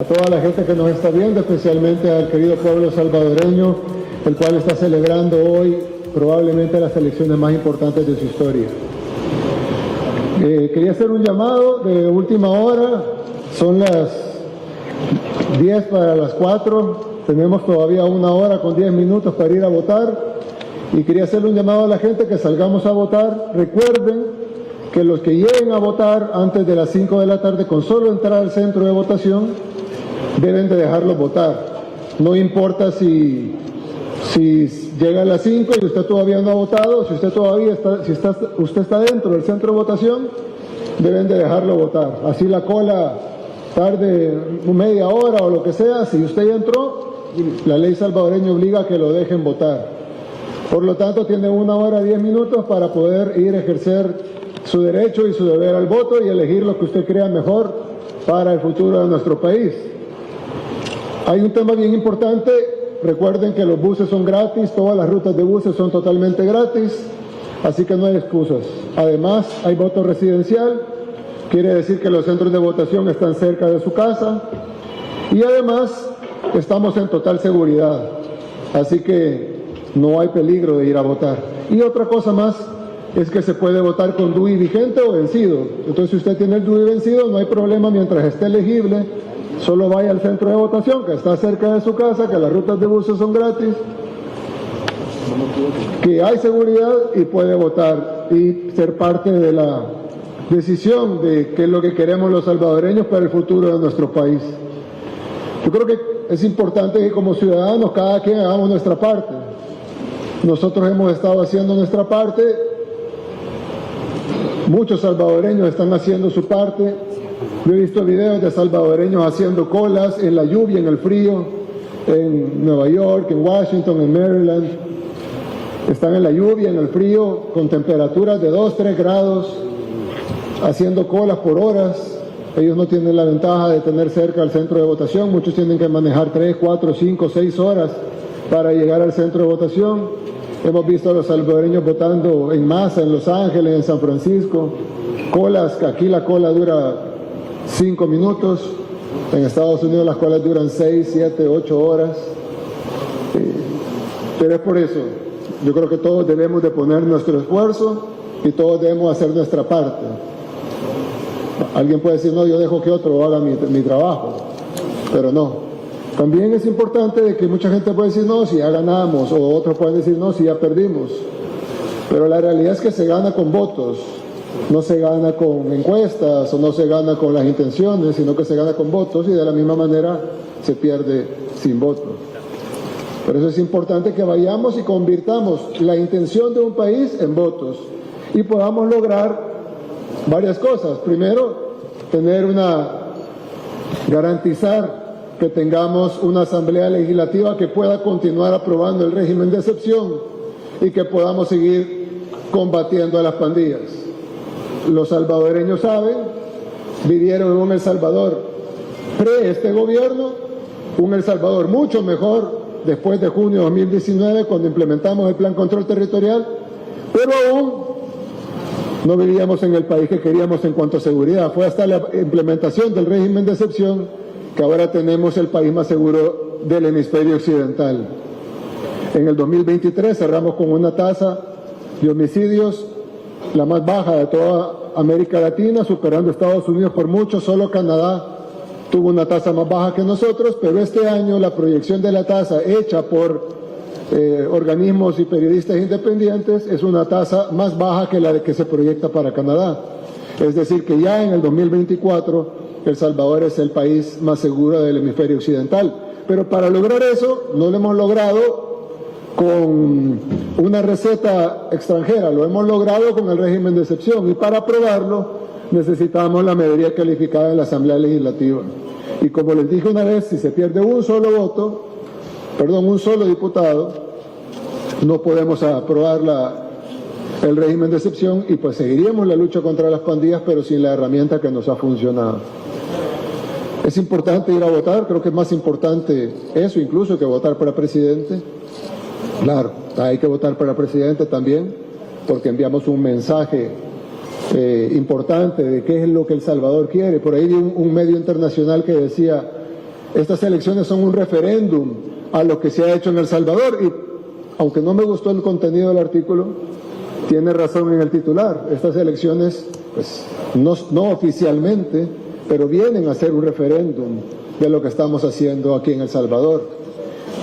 A toda la gente que nos está viendo, especialmente al querido pueblo salvadoreño, el cual está celebrando hoy probablemente las elecciones más importantes de su historia. Quería hacer un llamado de última hora, son las 10 para las 4, tenemos todavía 1 hora con 10 minutos para ir a votar y quería hacerle un llamado a la gente que salgamos a votar. Recuerden que los que lleguen a votar antes de las 5 de la tarde, con solo entrar al centro de votación, deben de dejarlos votar. No importa si llega a las 5 y usted todavía no ha votado, si usted está dentro del centro de votación, deben de dejarlo votar. Así la cola tarde media hora o lo que sea, si usted ya entró, la ley salvadoreña obliga a que lo dejen votar. Por lo tanto, tiene 1 hora 10 minutos para poder ir a ejercer su derecho y su deber al voto y elegir lo que usted crea mejor para el futuro de nuestro país. Hay un tema bien importante. Recuerden que los buses son gratis, todas las rutas de buses son totalmente gratis, así que no hay excusas. Además, hay voto residencial, quiere decir que los centros de votación están cerca de su casa y además estamos en total seguridad, así que no hay peligro de ir a votar. Y otra cosa más es que se puede votar con DUI vigente o vencido. Entonces, si usted tiene el DUI vencido, no hay problema mientras esté elegible. Solo vaya al centro de votación, que está cerca de su casa, que las rutas de buses son gratis, que hay seguridad y puede votar y ser parte de la decisión de qué es lo que queremos los salvadoreños para el futuro de nuestro país. Yo creo que es importante que como ciudadanos cada quien hagamos nuestra parte. Nosotros hemos estado haciendo nuestra parte, muchos salvadoreños están haciendo su parte. Yo he visto videos de salvadoreños haciendo colas en la lluvia, en el frío, en Nueva York, en Washington, en Maryland. Están en la lluvia, en el frío, con temperaturas de 2, 3 grados, haciendo colas por horas. Ellos no tienen la ventaja de tener cerca al centro de votación. Muchos tienen que manejar 3, 4, 5, 6 horas para llegar al centro de votación. Hemos visto a los salvadoreños votando en masa en Los Ángeles, en San Francisco. Colas, que aquí la cola dura 5 minutos, en Estados Unidos las colas duran 6, 7, 8 horas. Pero es por eso, yo creo que todos debemos de poner nuestro esfuerzo y todos debemos hacer nuestra parte. Alguien puede decir, no, yo dejo que otro haga mi trabajo, pero no. También es importante de que mucha gente puede decir, no, si ya ganamos, o otros pueden decir, no, si ya perdimos. Pero la realidad es que se gana con votos. No se gana con encuestas o no se gana con las intenciones, sino que se gana con votos y de la misma manera se pierde sin votos. Por eso es importante que vayamos y convirtamos la intención de un país en votos y podamos lograr varias cosas. Primero, garantizar que tengamos una asamblea legislativa que pueda continuar aprobando el régimen de excepción y que podamos seguir combatiendo a las pandillas. Los salvadoreños saben, vivieron en un El Salvador pre este gobierno, un El Salvador mucho mejor después de junio de 2019 cuando implementamos el Plan Control Territorial, pero aún no vivíamos en el país que queríamos en cuanto a seguridad. Fue hasta la implementación del régimen de excepción que ahora tenemos el país más seguro del hemisferio occidental. En el 2023 cerramos con una tasa de homicidios la más baja de toda América Latina, superando a Estados Unidos por mucho. Solo Canadá tuvo una tasa más baja que nosotros, pero este año la proyección de la tasa hecha por organismos y periodistas independientes es una tasa más baja que la que se proyecta para Canadá. Es decir, que ya en el 2024 El Salvador es el país más seguro del hemisferio occidental. Pero para lograr eso no lo hemos logrado con una receta extranjera, lo hemos logrado con el régimen de excepción y para aprobarlo necesitamos la mayoría calificada en la Asamblea Legislativa. Y como les dije una vez, si se pierde un solo diputado, no podemos aprobar el régimen de excepción y pues seguiríamos la lucha contra las pandillas, pero sin la herramienta que nos ha funcionado. Es importante ir a votar, creo que es más importante eso incluso que votar para presidente. Claro, hay que votar para presidente también, porque enviamos un mensaje importante de qué es lo que El Salvador quiere. Por ahí vi un medio internacional que decía estas elecciones son un referéndum a lo que se ha hecho en El Salvador. Y aunque no me gustó el contenido del artículo, tiene razón en el titular. Estas elecciones, pues, no oficialmente, pero vienen a ser un referéndum de lo que estamos haciendo aquí en El Salvador.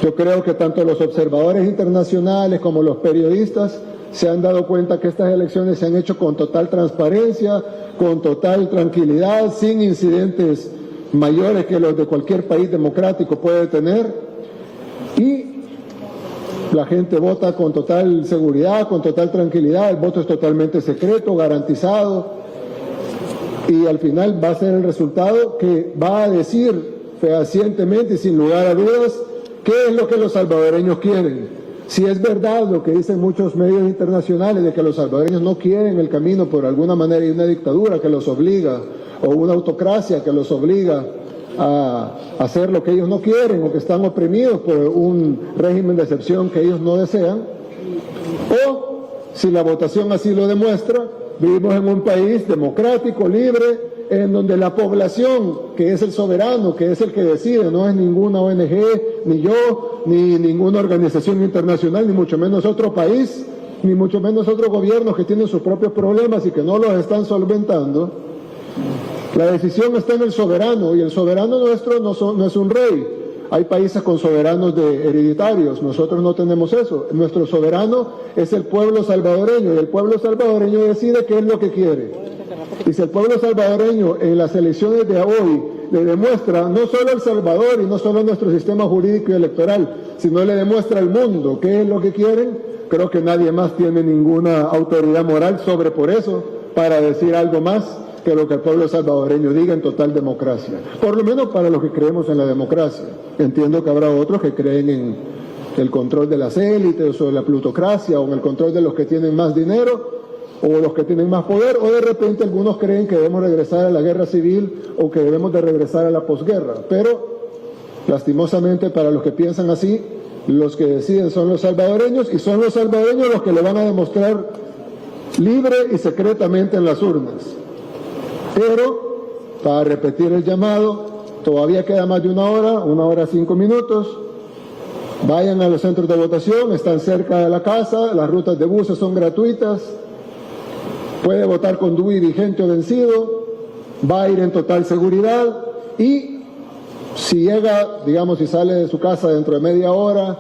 Yo creo que tanto los observadores internacionales como los periodistas se han dado cuenta que estas elecciones se han hecho con total transparencia, con total tranquilidad, sin incidentes mayores que los de cualquier país democrático puede tener, y la gente vota con total seguridad, con total tranquilidad, el voto es totalmente secreto, garantizado, y al final va a ser el resultado que va a decir fehacientemente y sin lugar a dudas qué es lo que los salvadoreños quieren. Si es verdad lo que dicen muchos medios internacionales de que los salvadoreños no quieren el camino por alguna manera y una dictadura que los obliga, o una autocracia que los obliga a hacer lo que ellos no quieren, o que están oprimidos por un régimen de excepción que ellos no desean, o si la votación así lo demuestra, vivimos en un país democrático, libre, en donde la población, que es el soberano, que es el que decide, no es ninguna ONG, ni yo, ni ninguna organización internacional, ni mucho menos otro país, ni mucho menos otros gobiernos que tienen sus propios problemas y que no los están solventando. La decisión está en el soberano, y el soberano nuestro no es un rey. Hay países con soberanos hereditarios, nosotros no tenemos eso. Nuestro soberano es el pueblo salvadoreño, y el pueblo salvadoreño decide qué es lo que quiere. Y si el pueblo salvadoreño en las elecciones de hoy le demuestra, no solo al Salvador y no solo a nuestro sistema jurídico y electoral, sino le demuestra al mundo qué es lo que quieren, creo que nadie más tiene ninguna autoridad moral sobre por eso para decir algo más que lo que el pueblo salvadoreño diga en total democracia. Por lo menos para los que creemos en la democracia. Entiendo que habrá otros que creen en el control de las élites o la plutocracia o en el control de los que tienen más dinero o los que tienen más poder, o de repente algunos creen que debemos regresar a la guerra civil o que debemos de regresar a la posguerra. Pero lastimosamente para los que piensan así, los que deciden son los salvadoreños, y son los salvadoreños los que lo van a demostrar libre y secretamente en las urnas. Pero, para repetir el llamado, todavía queda más de una hora 5 minutos. Vayan a los centros de votación, están cerca de la casa, las rutas de buses son gratuitas. Puede votar con DUI vigente o vencido, va a ir en total seguridad, y si llega, digamos, si sale de su casa dentro de media hora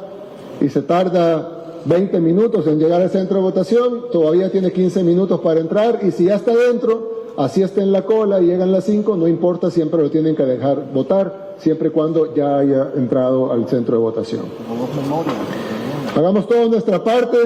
y se tarda 20 minutos en llegar al centro de votación, todavía tiene 15 minutos para entrar, y si ya está dentro, así está en la cola y llegan las 5, no importa, siempre lo tienen que dejar votar, siempre y cuando ya haya entrado al centro de votación. Hagamos toda nuestra parte,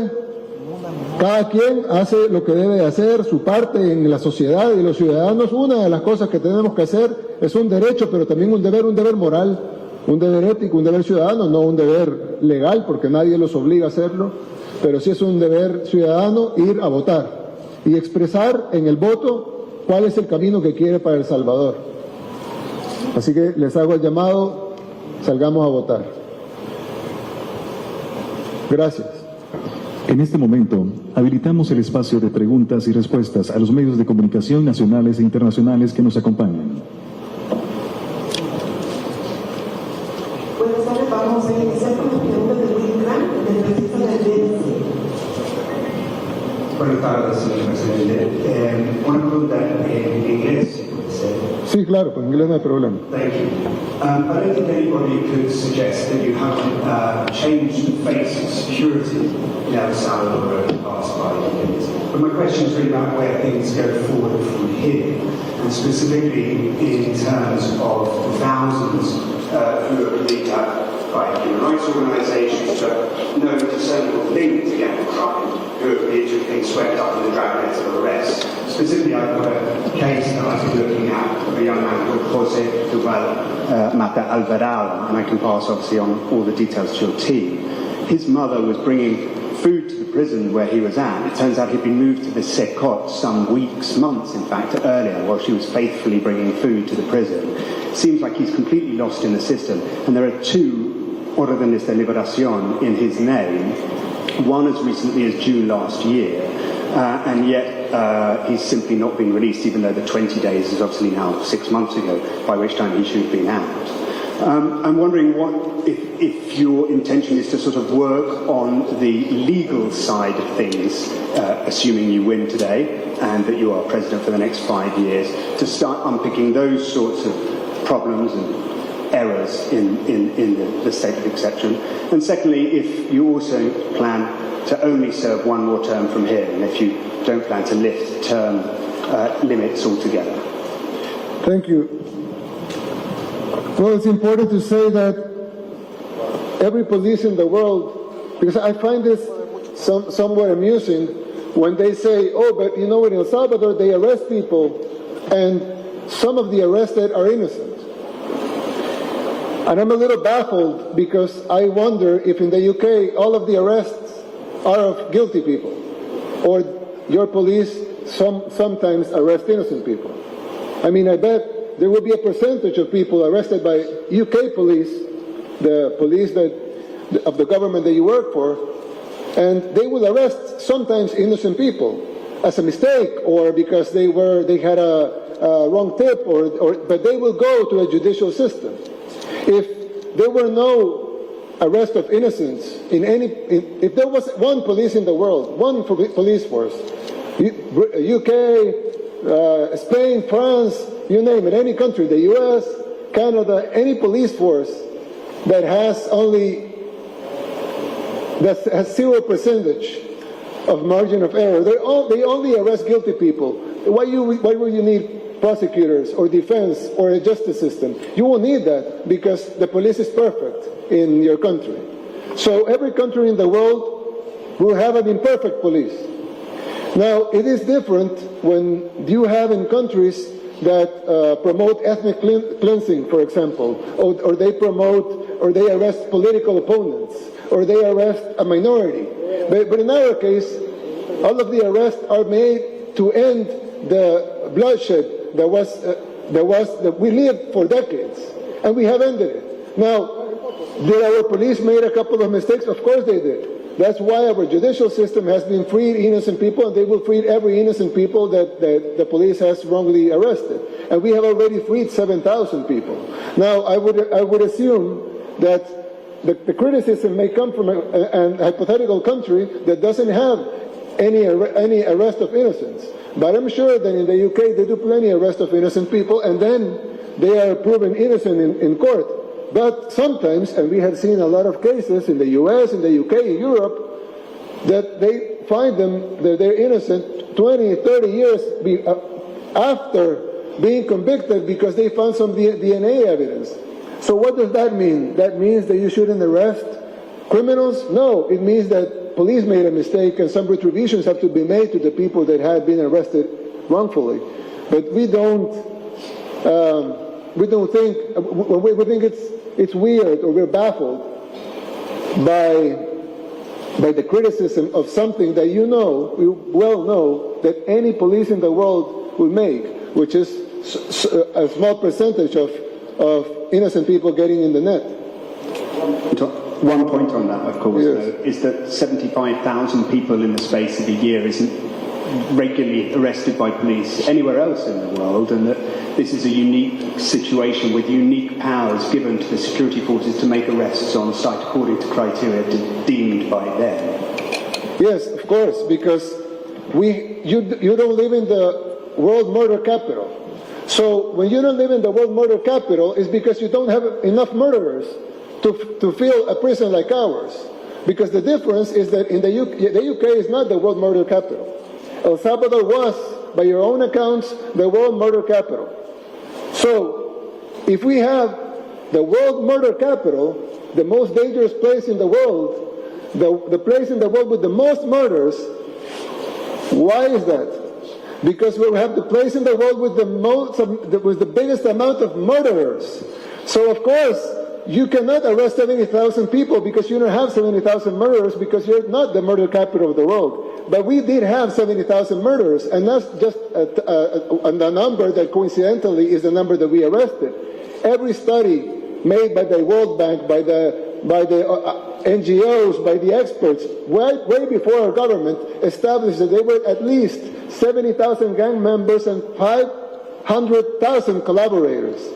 cada quien hace lo que debe hacer, su parte en la sociedad, y los ciudadanos, una de las cosas que tenemos que hacer es un derecho, pero también un deber moral, un deber ético, un deber ciudadano, no un deber legal, porque nadie los obliga a hacerlo, pero sí es un deber ciudadano ir a votar y expresar en el voto cuál es el camino que quiere para El Salvador. Así que les hago el llamado, salgamos a votar. Gracias. En este momento, habilitamos el espacio de preguntas y respuestas a los medios de comunicación nacionales e internacionales que nos acompañan. Buenas tardes, vamos a iniciar con las preguntas de Willy Grant, del registro del DNC. Buenas tardes, señor presidente. Una pregunta en inglés, si puede ser. Sí, claro, con inglés no hay problema. Thank you. I don't think anybody could suggest that you haven't changed the face of security in El Salvador over the past 5 years. But my question is really about where things go forward from here, and specifically in terms of the thousands who are believed by human rights organisations to no discernible link to gang crime, who are believed being swept up in the dragnet of arrests. Specifically, I've got a case that I've been looking at of a young man called Jose Duval Mata Alvarado, and I can pass obviously on all the details to your team. His mother was bringing food to the prison where he was at. It turns out he'd been moved to the Secot some weeks, months in fact, earlier, while she was faithfully bringing food to the prison. It seems like he's completely lost in the system, and there are 2 órdenes de liberación in his name, one as recently as June last year, and yet he's simply not been released, even though the 20 days is obviously now 6 months ago, by which time he should have been out. I'm wondering if your intention is to sort of work on the legal side of things, assuming you win today and that you are president for the next 5 years, to start unpicking those sorts of problems and errors in the state of exception. And secondly, if you also plan to only serve one more term from here, and if you don't plan to lift term limits altogether. Thank you. Well, it's important to say that every police in the world, because I find this somewhat amusing when they say, oh, but you know, in El Salvador they arrest people and some of the arrested are innocent. And I'm a little baffled because I wonder if in the UK all of the arrests are of guilty people, or your police sometimes arrest innocent people. I mean, I bet there will be a percentage of people arrested by UK police, the police of the government that you work for, and they will arrest sometimes innocent people as a mistake or because they had a wrong tip, but they will go to a judicial system. If there were no arrest of innocents if there was one police in the world, one police force, UK, Spain, France, you name it, any country, the US, Canada, any police force that has 0% of margin of error, they only arrest guilty people. Why will you need prosecutors or defense or a justice system? You won't need that because the police is perfect in your country. So every country in the world will have an imperfect police. Now, it is different when you have in countries that promote ethnic cleansing, for example, or they promote or they arrest political opponents, or they arrest a minority. But in our case, all of the arrests are made to end the bloodshed that we lived for decades, and we have ended it. Now, did our police made a couple of mistakes? Of course they did. That's why our judicial system has been freed innocent people, and they will free every innocent people that the police has wrongly arrested. And we have already freed 7,000 people. Now, I would assume that the criticism may come from a hypothetical country that doesn't have any arrest of innocents. But I'm sure that in the UK they do plenty of arrest of innocent people, and then they are proven innocent in court. But sometimes, and we have seen a lot of cases in the US, in the UK, in Europe, that they find them that they're innocent 20, 30 years after being convicted because they found some DNA evidence. So what does that mean? That means that you shouldn't arrest criminals? No, it means that police made a mistake and some retributions have to be made to the people that had been arrested wrongfully. But we don't think, we think it's weird, or we're baffled by the criticism of something that you well know that any police in the world will make, which is a small percentage of innocent people getting in the net. One point on that, of course, yes, though, is that 75,000 people in the space of a year isn't regularly arrested by police anywhere else in the world, and that this is a unique situation with unique powers given to the security forces to make arrests on site according to criteria deemed by them. Yes, of course, because you don't live in the world murder capital. So when you don't live in the world murder capital, it's because you don't have enough murderers to fill a prison like ours. Because the difference is that in the UK is not the world murder capital. El Salvador was, by your own accounts, the world murder capital. So, if we have the world murder capital, the most dangerous place in the world, the place in the world with the most murders, why is that? Because we have the place in the world with the biggest amount of murderers. So, of course, you cannot arrest 70,000 people because you don't have 70,000 murderers because you're not the murder capital of the world. But we did have 70,000 murderers, and that's just a number that coincidentally is the number that we arrested. Every study made by the World Bank, by the NGOs, by the experts, way before our government established that there were at least 70,000 gang members and 500,000 collaborators.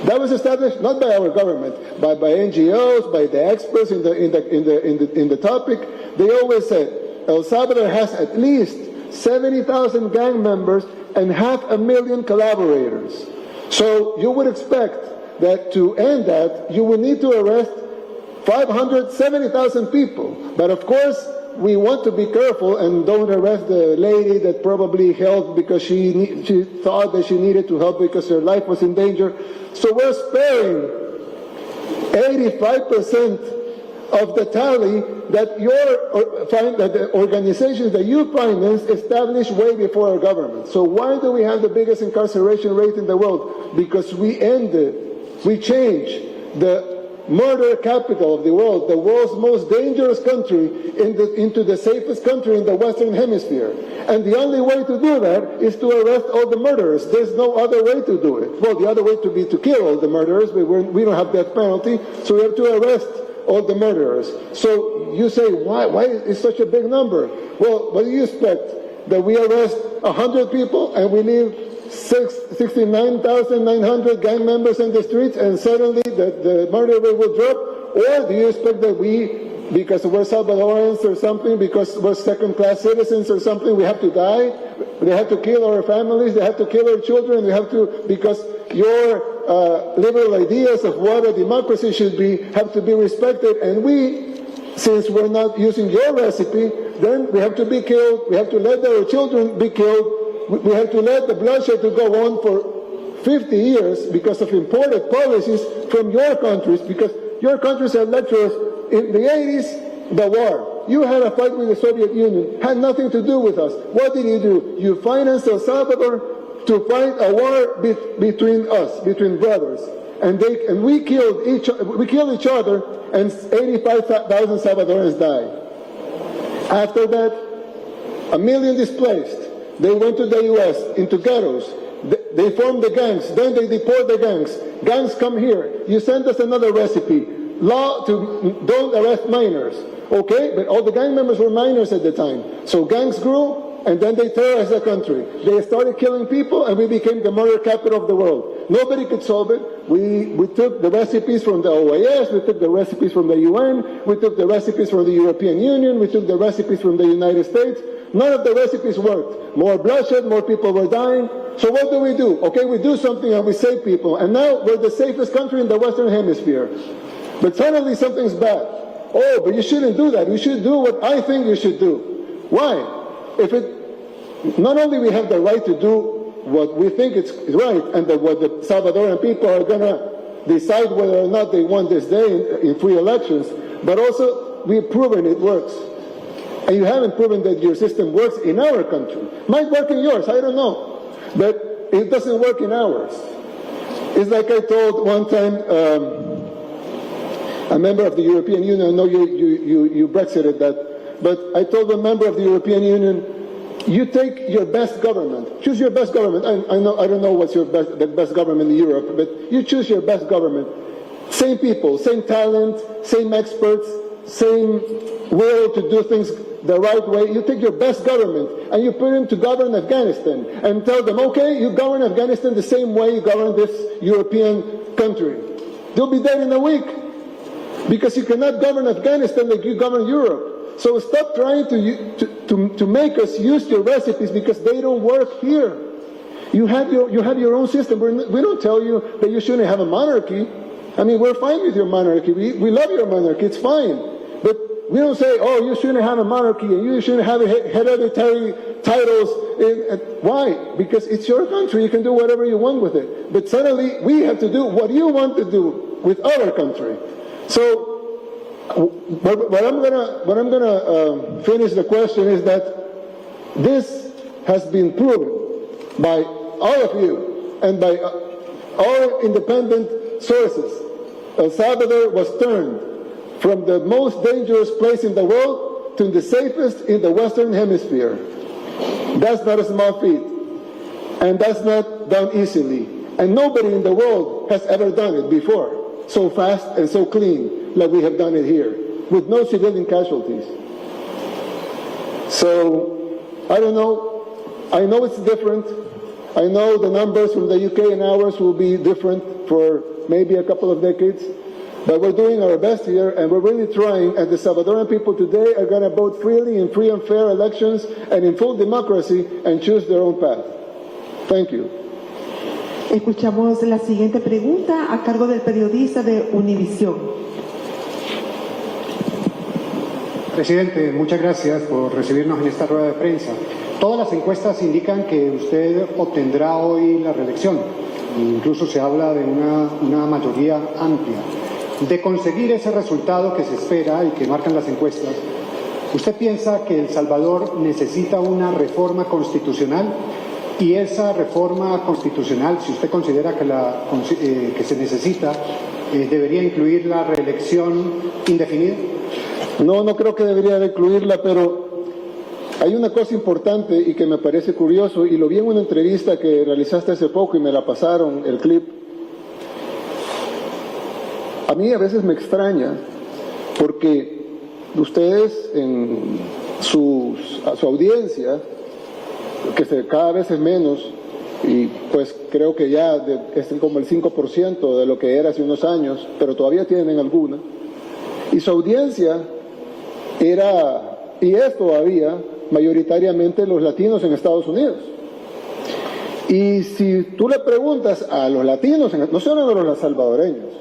That was established not by our government, but by NGOs, by the experts in the topic. They always said El Salvador has at least 70,000 gang members and 500,000 collaborators. So you would expect that to end that, you would need to arrest 570,000 people. But of course, we want to be careful and don't arrest the lady that probably helped because she thought that she needed to help because her life was in danger. So we're sparing 85% of the tally that the organizations that you finance established way before our government. So why do we have the biggest incarceration rate in the world? Because we changed the murder capital of the world's most dangerous country, into the safest country in the Western Hemisphere. And the only way to do that is to arrest all the murderers. There's no other way to do it. Well, the other way would be to kill all the murderers, but we don't have death penalty, so we have to arrest all the murderers. So you say, why is such a big number? Well, what do you expect? That we arrest 100 people and we leave 69,900 gang members in the streets and suddenly the murder rate will drop? Or do you expect that we, because we're Salvadorans or something, because we're second-class citizens or something, we have to die? They have to kill our families, they have to kill our children, because your liberal ideas of what a democracy should be have to be respected, and we, since we're not using your recipe, then we have to be killed, we have to let our children be killed, we have to let the bloodshed to go on for 50 years because of imported policies from your countries, because your countries had lectured us in the 80s, the war. You had a fight with the Soviet Union, had nothing to do with us. What did you do? You financed El Salvador to fight a war between us, between brothers. And we killed each other, and 85,000 Salvadorans died. After that, 1 million displaced. They went to the U.S., into ghettos. They formed the gangs. Then they deport the gangs. Gangs come here. You send us another recipe. Law to don't arrest minors. Okay? But all the gang members were minors at the time. So gangs grew, and then they terrorized the country. They started killing people, and we became the murder capital of the world. Nobody could solve it. We took the recipes from the OAS, we took the recipes from the UN, we took the recipes from the European Union, we took the recipes from the United States. None of the recipes worked. More bloodshed, more people were dying. So what do? Okay, we do something and we save people. And now we're the safest country in the Western Hemisphere. But suddenly something's bad. Oh, but you shouldn't do that. You should do what I think you should do. Why? Not only we have the right to do what we think is right, and what the Salvadoran people are going to decide whether or not they want this day in free elections, but also we've proven it works. And you haven't proven that your system works in our country. Might work in yours, I don't know. But it doesn't work in ours. It's like I told one time a member of the European Union, I know you Brexited that, but I told a member of the European Union, you take your best government, choose your best government. I don't know what's the best government in Europe, but you choose your best government. Same people, same talent, same experts, same will to do things the right way. You take your best government and you put him to govern Afghanistan and tell them, okay, you govern Afghanistan the same way you govern this European country. They'll be dead in a week because you cannot govern Afghanistan like you govern Europe. So stop trying to make us use your recipes because they don't work here. You have your own system. We don't tell you that you shouldn't have a monarchy. I mean, we're fine with your monarchy. We love your monarchy. It's fine. But we don't say, oh, you shouldn't have a monarchy and you shouldn't have hereditary titles. Why? Because it's your country. You can do whatever you want with it. But suddenly we have to do what you want to do with our country. So what I'm gonna finish the question is that this has been proven by all of you and by all independent sources. El Salvador was turned from the most dangerous place in the world to the safest in the Western Hemisphere. That's not a small feat, and that's not done easily. And nobody in the world has ever done it before, so fast and so clean like we have done it here, with no civilian casualties. So, I don't know. I know it's different. I know the numbers from the UK and ours will be different for maybe a couple of decades. But we're doing our best here, and we're really trying, and the Salvadoran people today are going to vote freely in free and fair elections and in full democracy and choose their own path. Thank you. Escuchamos la siguiente pregunta a cargo del periodista de Univisión. Presidente, muchas gracias por recibirnos en esta rueda de prensa. Todas las encuestas indican que usted obtendrá hoy la reelección. Incluso se habla de una mayoría amplia. De conseguir ese resultado que se espera y que marcan las encuestas, ¿usted piensa que El Salvador necesita una reforma constitucional? Y esa reforma constitucional, si usted considera que se necesita, ¿debería incluir la reelección indefinida? No creo que debería de incluirla, pero hay una cosa importante y que me parece curioso, y lo vi en una entrevista que realizaste hace poco y me la pasaron, el clip. A mí a veces me extraña porque ustedes en su audiencia, que cada vez es menos, y pues creo que ya es como el 5% de lo que era hace unos años, pero todavía tienen alguna, y su audiencia era, y es todavía, mayoritariamente los latinos en Estados Unidos. Y si tú le preguntas a los latinos, no estoy hablando de los salvadoreños,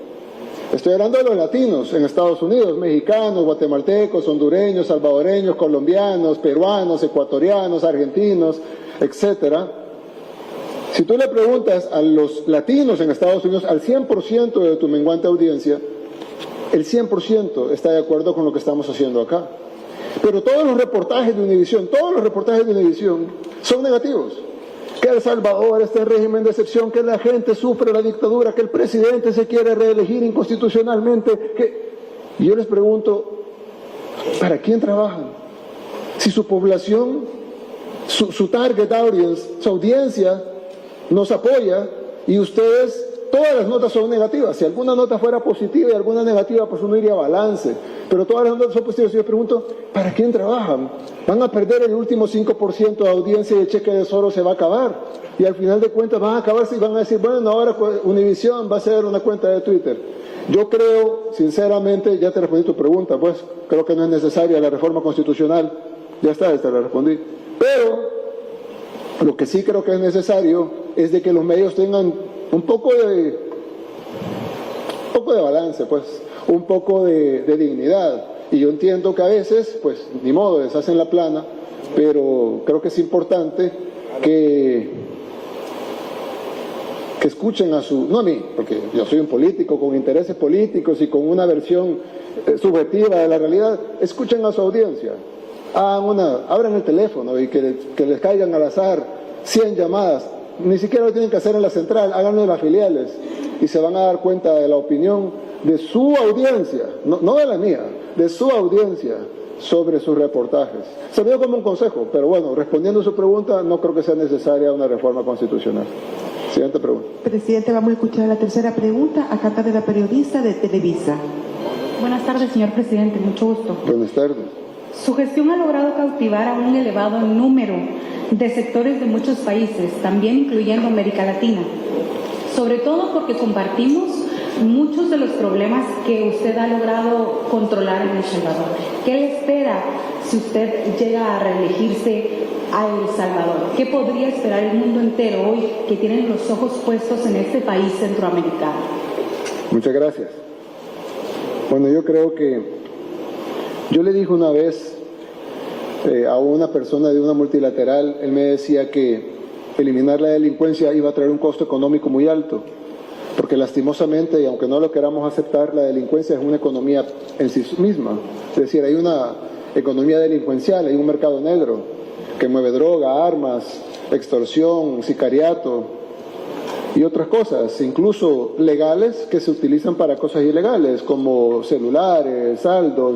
estoy hablando de los latinos en Estados Unidos, mexicanos, guatemaltecos, hondureños, salvadoreños, colombianos, peruanos, ecuatorianos, argentinos, etcétera. Si tú le preguntas a los latinos en Estados Unidos, al 100% de tu menguante audiencia, el 100% está de acuerdo con lo que estamos haciendo acá. Pero todos los reportajes de Univisión, son negativos. Que El Salvador está en régimen de excepción, que la gente sufre la dictadura, que el presidente se quiere reelegir inconstitucionalmente. Y yo les pregunto, ¿para quién trabajan? Si su población, su target audience, su audiencia nos apoya y ustedes, todas las notas son negativas. Si alguna nota fuera positiva y alguna negativa, pues uno iría a balance. Pero todas las notas son positivas. Y yo pregunto, ¿para quién trabajan? Van a perder el último 5% de audiencia y el cheque de Soros se va a acabar. Y al final de cuentas van a acabarse y van a decir, bueno, ahora Univisión va a ser una cuenta de Twitter. Yo creo, sinceramente, ya te respondí tu pregunta, pues creo que no es necesaria la reforma constitucional. Ya está, esta la respondí. Pero lo que sí creo que es necesario es de que los medios tengan un poco de balance, pues, un poco de dignidad. Y yo entiendo que a veces, pues, ni modo, deshacen la plana, pero creo que es importante que escuchen no a mí, porque yo soy un político con intereses políticos y con una versión subjetiva de la realidad, escuchen a su audiencia. Abran el teléfono y que les caigan al azar 100 llamadas. Ni siquiera lo tienen que hacer en la central, háganlo en las filiales y se van a dar cuenta de la opinión de su audiencia, no de la mía, de su audiencia sobre sus reportajes. Se me dio como un consejo, pero bueno, respondiendo a su pregunta, no creo que sea necesaria una reforma constitucional. Siguiente pregunta. Presidente, vamos a escuchar la tercera pregunta a cargo de la periodista de Televisa. Buenas tardes, señor presidente, mucho gusto. Buenas tardes. Su gestión ha logrado cautivar a un elevado número de sectores de muchos países, también incluyendo América Latina, sobre todo porque compartimos muchos de los problemas que usted ha logrado controlar en El Salvador. ¿Qué le espera si usted llega a reelegirse a El Salvador? ¿Qué podría esperar el mundo entero hoy que tienen los ojos puestos en este país centroamericano? Muchas gracias. Bueno, yo creo que yo le dije una vez a una persona de una multilateral, él me decía que eliminar la delincuencia iba a traer un costo económico muy alto, porque lastimosamente, y aunque no lo queramos aceptar, la delincuencia es una economía en sí misma. Es decir, hay una economía delincuencial, hay un mercado negro que mueve droga, armas, extorsión, sicariato y otras cosas, incluso legales, que se utilizan para cosas ilegales, como celulares, saldos,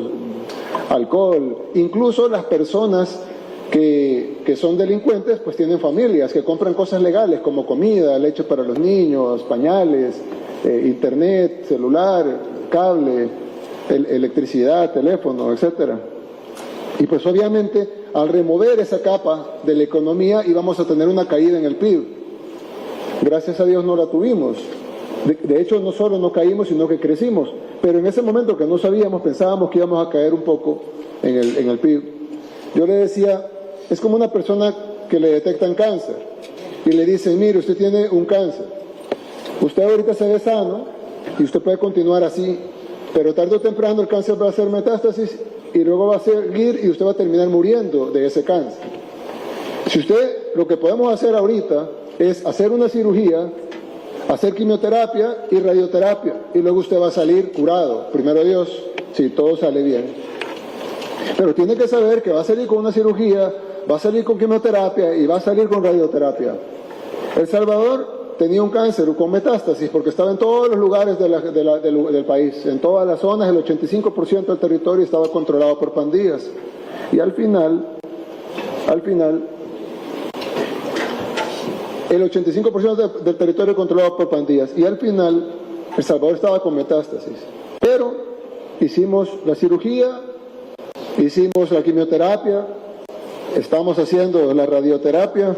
alcohol. Incluso las personas que son delincuentes, pues tienen familias que compran cosas legales como comida, leche para los niños, pañales, internet, celular, cable, electricidad, teléfono, etcétera. Y pues obviamente al remover esa capa de la economía íbamos a tener una caída en el PIB. Gracias a Dios no la tuvimos. De hecho, no solo no caímos, sino que crecimos. Pero en ese momento que no sabíamos, pensábamos que íbamos a caer un poco en el PIB. Yo le decía, es como una persona que le detectan cáncer y le dicen, mire, usted tiene un cáncer. Usted ahorita se ve sano y usted puede continuar así, pero tarde o temprano el cáncer va a hacer metástasis y luego va a seguir y usted va a terminar muriendo de ese cáncer. Si usted, lo que podemos hacer ahorita es hacer una cirugía, hacer quimioterapia y radioterapia, y luego usted va a salir curado, primero Dios, si todo sale bien. Pero tiene que saber que va a salir con una cirugía, va a salir con quimioterapia y va a salir con radioterapia. El Salvador tenía un cáncer con metástasis porque estaba en todos los lugares del país, en todas las zonas, el 85% del territorio estaba controlado por pandillas. Y al final, el 85% del territorio controlado por pandillas. Y al final, El Salvador estaba con metástasis. Pero hicimos la cirugía, hicimos la quimioterapia, estamos haciendo la radioterapia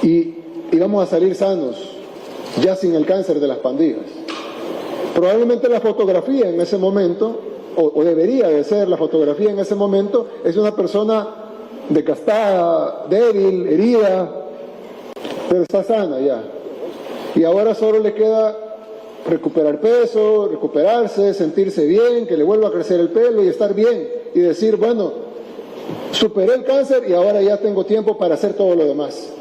y íbamos a salir sanos, ya sin el cáncer de las pandillas. Probablemente la fotografía en ese momento, o debería de ser la fotografía en ese momento, es una persona desgastada, débil, herida, pero está sana ya. Y ahora solo le queda recuperar peso, recuperarse, sentirse bien, que le vuelva a crecer el pelo y estar bien. Y decir, bueno, superé el cáncer y ahora ya tengo tiempo para hacer todo lo demás.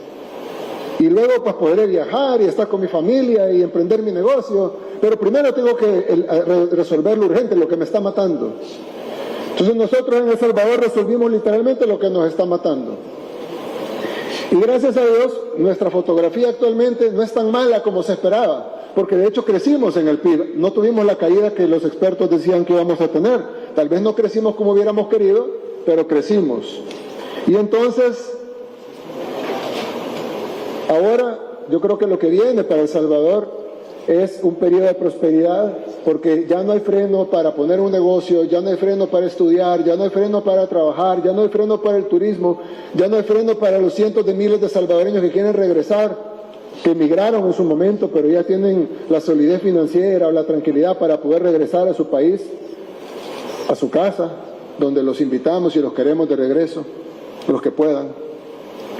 Y luego pues podré viajar y estar con mi familia y emprender mi negocio. Pero primero tengo que resolver lo urgente, lo que me está matando. Entonces nosotros en El Salvador resolvimos literalmente lo que nos está matando. Y gracias a Dios, nuestra fotografía actualmente no es tan mala como se esperaba, porque de hecho crecimos en el PIB, no tuvimos la caída que los expertos decían que íbamos a tener. Tal vez no crecimos como hubiéramos querido, pero crecimos. Y entonces, ahora yo creo que lo que viene para El Salvador es un periodo de prosperidad, porque ya no hay freno para poner un negocio, ya no hay freno para estudiar, ya no hay freno para trabajar, ya no hay freno para el turismo, ya no hay freno para los cientos de miles de salvadoreños que quieren regresar, que emigraron en su momento, pero ya tienen la solidez financiera o la tranquilidad para poder regresar a su país, a su casa, donde los invitamos y los queremos de regreso, los que puedan.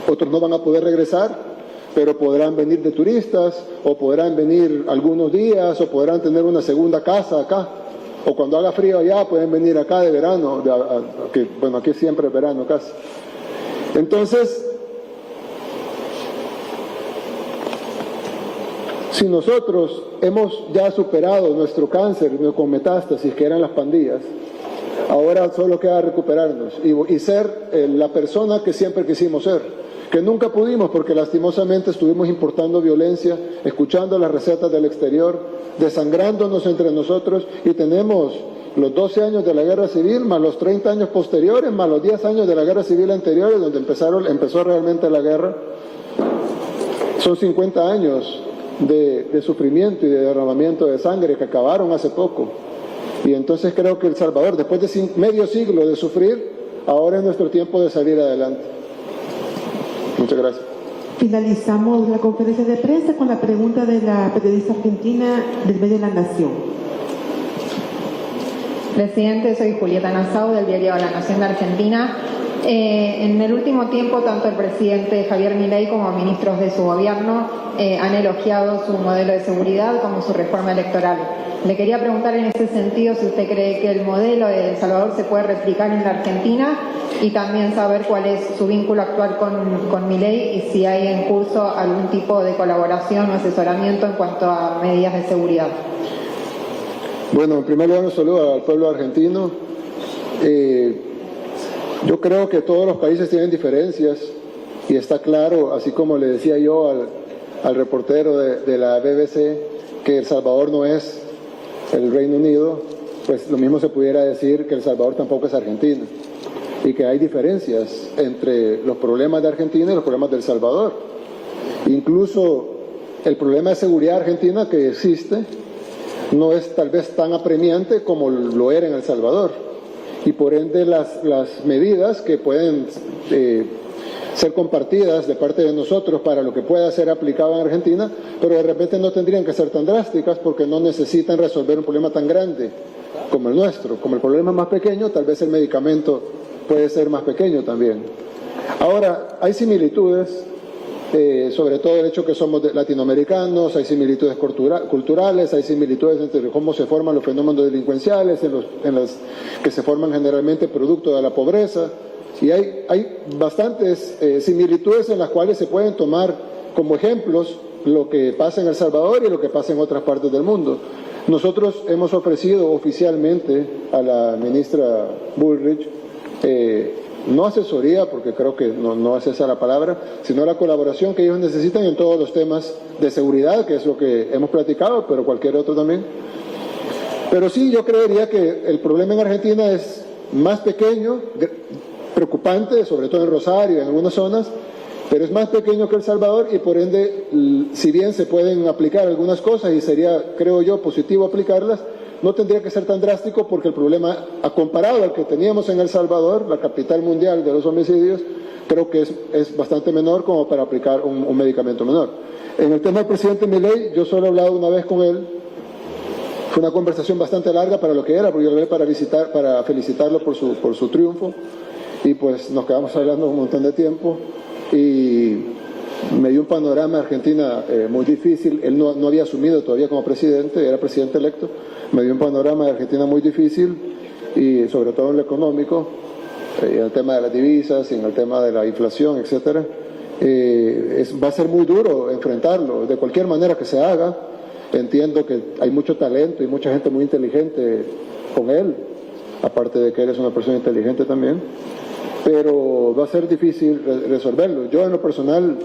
Otros no van a poder regresar, pero podrán venir de turistas, o podrán venir algunos días, o podrán tener una segunda casa acá, o cuando haga frío allá pueden venir acá de verano, bueno, aquí siempre es verano casi. Entonces, si nosotros hemos ya superado nuestro cáncer con metástasis, que eran las pandillas, ahora solo queda recuperarnos y ser la persona que siempre quisimos ser, que nunca pudimos porque lastimosamente estuvimos importando violencia, escuchando las recetas del exterior, desangrándonos entre nosotros, y tenemos los 12 años de la guerra civil, más los 30 años posteriores, más los 10 años de la guerra civil anteriores, donde empezó realmente la guerra. Son 50 años de sufrimiento y de derramamiento de sangre que acabaron hace poco. Y entonces creo que El Salvador, después de medio siglo de sufrir, ahora es nuestro tiempo de salir adelante. Muchas gracias. Finalizamos la conferencia de prensa con la pregunta de la periodista argentina del medio La Nación. Presidente, soy Julieta Nassau del diario La Nación de Argentina. En el último tiempo, tanto el presidente Javier Milei como ministros de su gobierno han elogiado su modelo de seguridad como su reforma electoral. Le quería preguntar en ese sentido si usted cree que el modelo de El Salvador se puede replicar en la Argentina, y también saber cuál es su vínculo actual con Milei y si hay en curso algún tipo de colaboración o asesoramiento en cuanto a medidas de seguridad. Bueno, en primer lugar un saludo al pueblo argentino. Yo creo que todos los países tienen diferencias y está claro, así como le decía yo al reportero de la BBC, que El Salvador no es el Reino Unido, pues lo mismo se pudiera decir que El Salvador tampoco es Argentina, y que hay diferencias entre los problemas de Argentina y los problemas de El Salvador. Incluso el problema de seguridad argentina que existe no es tal vez tan apremiante como lo era en El Salvador, y por ende las medidas que pueden ser compartidas de parte de nosotros para lo que pueda ser aplicado en Argentina, pero de repente no tendrían que ser tan drásticas porque no necesitan resolver un problema tan grande como el nuestro. Como el problema es más pequeño, tal vez el medicamento puede ser más pequeño también. Ahora, hay similitudes, sobre todo el hecho que somos latinoamericanos, hay similitudes culturales, hay similitudes entre cómo se forman los fenómenos delincuenciales, en los que se forman generalmente producto de la pobreza, y hay bastantes similitudes en las cuales se pueden tomar como ejemplos lo que pasa en El Salvador y lo que pasa en otras partes del mundo. Nosotros hemos ofrecido oficialmente a la ministra Bullrich no asesoría, porque creo que no es esa la palabra, sino la colaboración que ellos necesitan en todos los temas de seguridad, que es lo que hemos platicado, pero cualquier otro también. Pero sí, yo creería que el problema en Argentina es más pequeño, preocupante, sobre todo en Rosario, en algunas zonas, pero es más pequeño que El Salvador y por ende, si bien se pueden aplicar algunas cosas y sería, creo yo, positivo aplicarlas, no tendría que ser tan drástico porque el problema, comparado al que teníamos en El Salvador, la capital mundial de los homicidios, creo que es bastante menor como para aplicar un medicamento menor. En el tema del presidente Milei, yo solo he hablado una vez con él, fue una conversación bastante larga para lo que era, porque yo lo hablé para felicitarlo por su triunfo, y pues nos quedamos hablando un montón de tiempo, y me dio un panorama de Argentina muy difícil. Él no había asumido todavía como presidente, era presidente electo. Me dio un panorama de Argentina muy difícil, y sobre todo en lo económico, en el tema de las divisas, en el tema de la inflación, etcétera. Va a ser muy duro enfrentarlo, de cualquier manera que se haga. Entiendo que hay mucho talento y mucha gente muy inteligente con él, aparte de que él es una persona inteligente también, pero va a ser difícil resolverlo. Yo en lo personal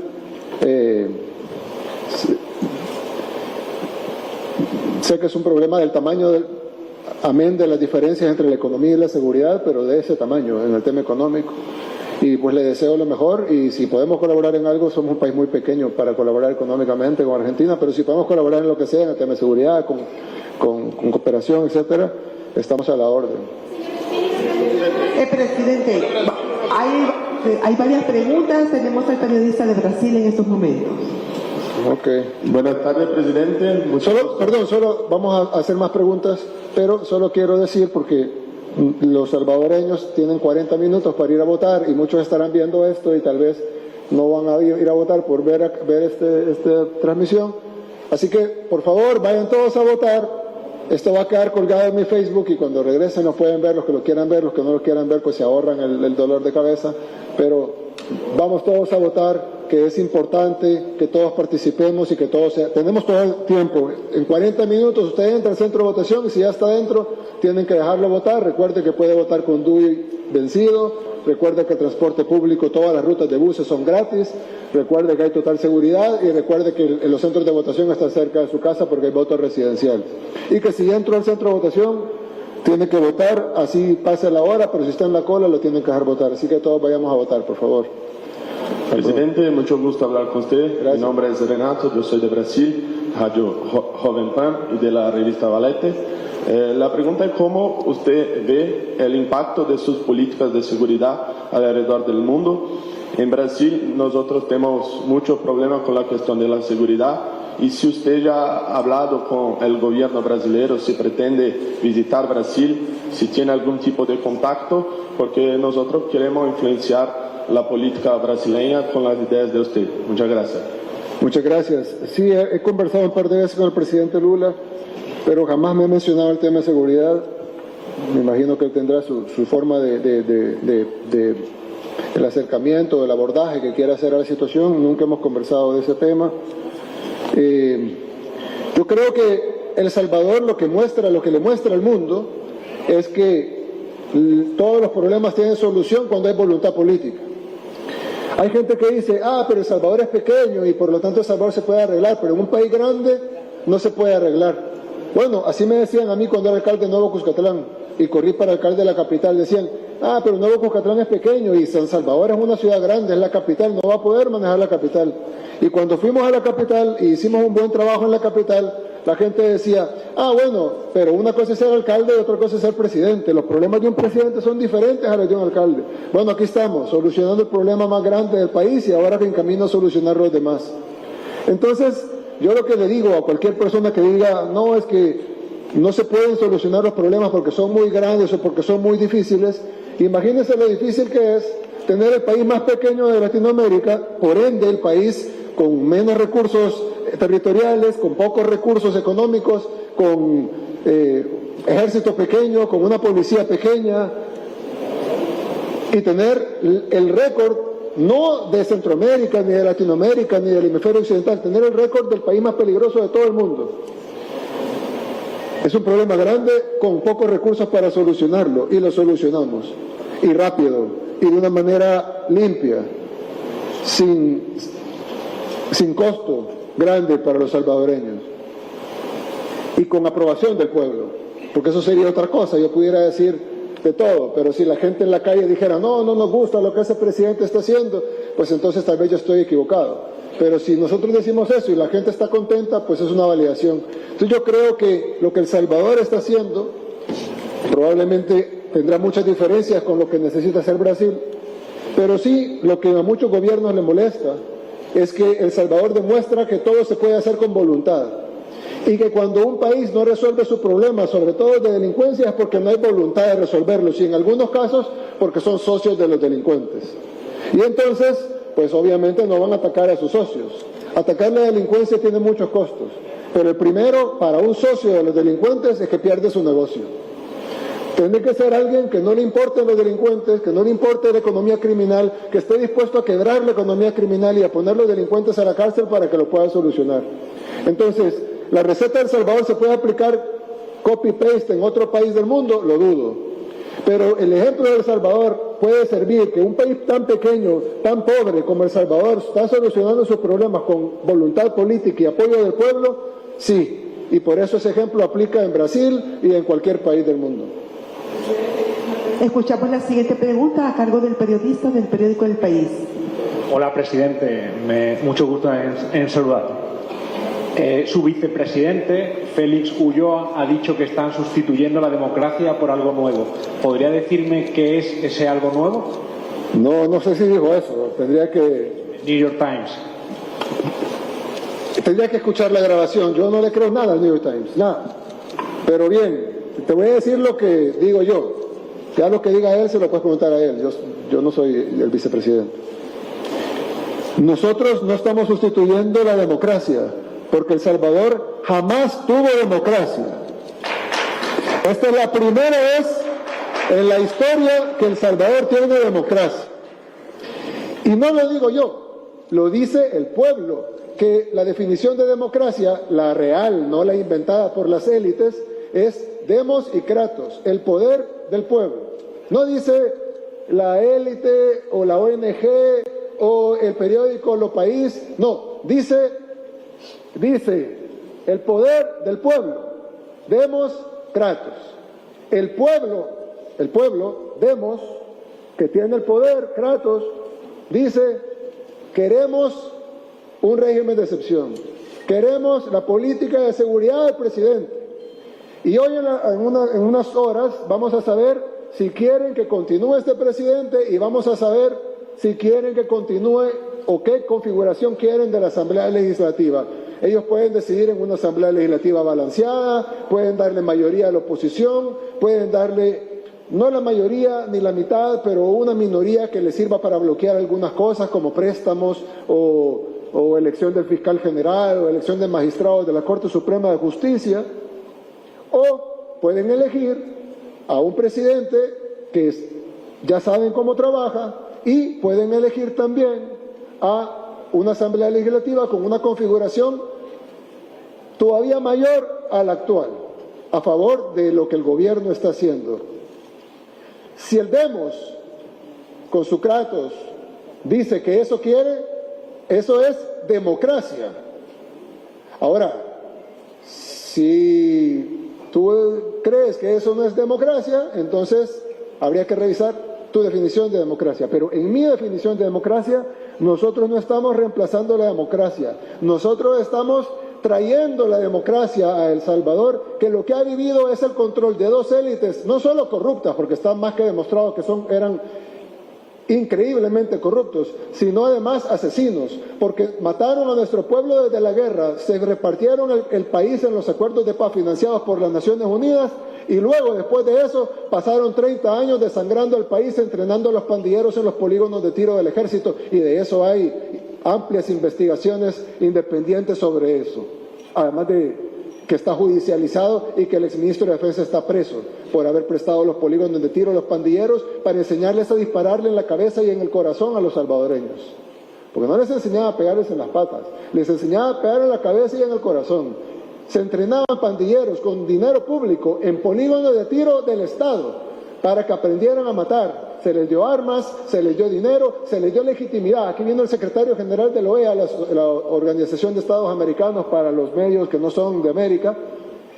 sé que es un problema del tamaño, amén de las diferencias entre la economía y la seguridad, pero de ese tamaño en el tema económico. Y pues le deseo lo mejor, y si podemos colaborar en algo, somos un país muy pequeño para colaborar económicamente con Argentina, pero si podemos colaborar en lo que sea, en el tema de seguridad, con cooperación, etcétera, estamos a la orden. Presidente, hay varias preguntas. Tenemos al periodista de Brasil en estos momentos. Ok. Buenas tardes, presidente. Solo vamos a hacer más preguntas, pero solo quiero decir, porque los salvadoreños tienen 40 minutos para ir a votar, y muchos estarán viendo esto y tal vez no van a ir a votar por ver esta transmisión. Así que, por favor, vayan todos a votar. Esto va a quedar colgado en mi Facebook, y cuando regresen lo pueden ver, los que lo quieran ver, los que no lo quieran ver, pues se ahorran el dolor de cabeza. Pero vamos todos a votar, que es importante que todos participemos y que todos tenemos todo el tiempo. En 40 minutos usted entra al centro de votación, y si ya está dentro, tienen que dejarlo votar. Recuerde que puede votar con DUI vencido. Recuerde que el transporte público, todas las rutas de buses son gratis. Recuerde que hay total seguridad, y recuerde que los centros de votación están cerca de su casa porque hay voto residencial. Y que si entró al centro de votación, tiene que votar, así pase la hora, pero si está en la cola lo tienen que dejar votar. Así que todos vayamos a votar, por favor. Presidente, mucho gusto hablar con usted. Gracias. Mi nombre es Renato, yo soy de Brasil, Radio Joven Pan y de la revista Valete. La pregunta es cómo usted ve el impacto de sus políticas de seguridad alrededor del mundo. En Brasil nosotros tenemos muchos problemas con la cuestión de la seguridad, y si usted ya ha hablado con el gobierno brasileño, si pretende visitar Brasil, si tiene algún tipo de contacto, porque nosotros queremos influenciar la política brasileña con las ideas de usted. Muchas gracias. Muchas gracias. Sí, he conversado un par de veces con el presidente Lula, pero jamás me ha mencionado el tema de seguridad. Me imagino que él tendrá su forma del acercamiento, del abordaje que quiera hacer a la situación. Nunca hemos conversado de ese tema. Yo creo que El Salvador lo que le muestra al mundo es que todos los problemas tienen solución cuando hay voluntad política. Hay gente que dice, pero El Salvador es pequeño y por lo tanto El Salvador se puede arreglar, pero en un país grande no se puede arreglar. Bueno, así me decían a mí cuando era alcalde de Nuevo Cuscatlán y corrí para alcalde de la capital. Decían, pero Nuevo Cuscatlán es pequeño y San Salvador es una ciudad grande, es la capital, no va a poder manejar la capital. Y cuando fuimos a la capital y hicimos un buen trabajo en la capital, la gente decía, bueno, pero una cosa es ser alcalde y otra cosa es ser presidente. Los problemas de un presidente son diferentes a los de un alcalde. Bueno, aquí estamos, solucionando el problema más grande del país y ahora en camino a solucionar los demás. Entonces, yo lo que le digo a cualquier persona que diga, no, es que no se pueden solucionar los problemas porque son muy grandes o porque son muy difíciles, imagínense lo difícil que es tener el país más pequeño de Latinoamérica, por ende el país con menos recursos territoriales, con pocos recursos económicos, con ejército pequeño, con una policía pequeña, y tener el récord no de Centroamérica, ni de Latinoamérica, ni del hemisferio occidental, tener el récord del país más peligroso de todo el mundo. Es un problema grande con pocos recursos para solucionarlo, y lo solucionamos, y rápido, y de una manera limpia, sin costo grande para los salvadoreños, y con aprobación del pueblo, porque eso sería otra cosa. Yo pudiera decir de todo, pero si la gente en la calle dijera, no nos gusta lo que ese presidente está haciendo, pues entonces tal vez yo estoy equivocado. Pero si nosotros decimos eso y la gente está contenta, pues es una validación. Entonces yo creo que lo que El Salvador está haciendo probablemente tendrá muchas diferencias con lo que necesita hacer Brasil, pero sí lo que a muchos gobiernos les molesta es que El Salvador demuestra que todo se puede hacer con voluntad, y que cuando un país no resuelve su problema, sobre todo de delincuencia, es porque no hay voluntad de resolverlos, y en algunos casos porque son socios de los delincuentes. Y entonces, pues obviamente no van a atacar a sus socios. Atacar la delincuencia tiene muchos costos, pero el primero para un socio de los delincuentes es que pierde su negocio. Tiene que ser alguien que no le importen los delincuentes, que no le importe la economía criminal, que esté dispuesto a quebrar la economía criminal y a poner los delincuentes a la cárcel para que lo pueda solucionar. Entonces, ¿la receta de El Salvador se puede aplicar copy-paste en otro país del mundo? Lo dudo. Pero el ejemplo de El Salvador puede servir, que un país tan pequeño, tan pobre como El Salvador está solucionando sus problemas con voluntad política y apoyo del pueblo, sí. Y por eso ese ejemplo aplica en Brasil y en cualquier país del mundo. Escuchamos la siguiente pregunta a cargo del periodista del periódico El País. Hola, presidente. Mucho gusto en saludarte. Su vicepresidente, Félix Ulloa, ha dicho que están sustituyendo la democracia por algo nuevo. ¿Podría decirme qué es ese algo nuevo? No sé si dijo eso. Tendría que... New York Times. Tendría que escuchar la grabación. Yo no le creo nada al New York Times, nada. Pero bien, te voy a decir lo que digo yo. Ya lo que diga él se lo puedes preguntar a él. Yo no soy el vicepresidente. Nosotros no estamos sustituyendo la democracia, porque El Salvador jamás tuvo democracia. Esta es la primera vez en la historia que El Salvador tiene democracia. Y no lo digo yo, lo dice el pueblo, que la definición de democracia, la real, no la inventada por las élites, es demos y kratos, el poder del pueblo. No dice la élite o la ONG o el periódico Lo País, no, dice el poder del pueblo, demos, kratos. El pueblo, demos, que tiene el poder, kratos, dice, queremos un régimen de excepción, queremos la política de seguridad del presidente. Y hoy en unas horas vamos a saber si quieren que continúe este presidente y vamos a saber si quieren que continúe o qué configuración quieren de la Asamblea Legislativa. Ellos pueden decidir en una Asamblea Legislativa balanceada, pueden darle mayoría a la oposición, pueden darle, no la mayoría ni la mitad, pero una minoría que les sirva para bloquear algunas cosas como préstamos o elección del fiscal general o elección de magistrados de la Corte Suprema de Justicia, o pueden elegir a un presidente que ya saben cómo trabaja y pueden elegir también a una Asamblea Legislativa con una configuración todavía mayor a la actual, a favor de lo que el gobierno está haciendo. Si el demos, con su kratos, dice que eso quiere, eso es democracia. Ahora, si tú crees que eso no es democracia, entonces habría que revisar tu definición de democracia. Pero en mi definición de democracia, nosotros no estamos reemplazando la democracia. Nosotros estamos trayendo la democracia a El Salvador, que lo que ha vivido es el control de dos élites, no solo corruptas, porque está más que demostrado que eran increíblemente corruptos, sino además asesinos, porque mataron a nuestro pueblo desde la guerra, se repartieron el país en los acuerdos de paz financiados por las Naciones Unidas, y luego, después de eso, pasaron 30 años desangrando el país, entrenando a los pandilleros en los polígonos de tiro del ejército, y de eso hay amplias investigaciones independientes sobre eso, además de que está judicializado y que el exministro de Defensa está preso por haber prestado los polígonos de tiro a los pandilleros para enseñarles a dispararle en la cabeza y en el corazón a los salvadoreños. Porque no les enseñaba a pegarles en las patas, les enseñaba a pegar en la cabeza y en el corazón. Se entrenaban pandilleros con dinero público en polígonos de tiro del Estado para que aprendieran a matar. Se les dio armas, se les dio dinero, se les dio legitimidad. Aquí viene el secretario general de la OEA, la Organización de Estados Americanos para los medios que no son de América.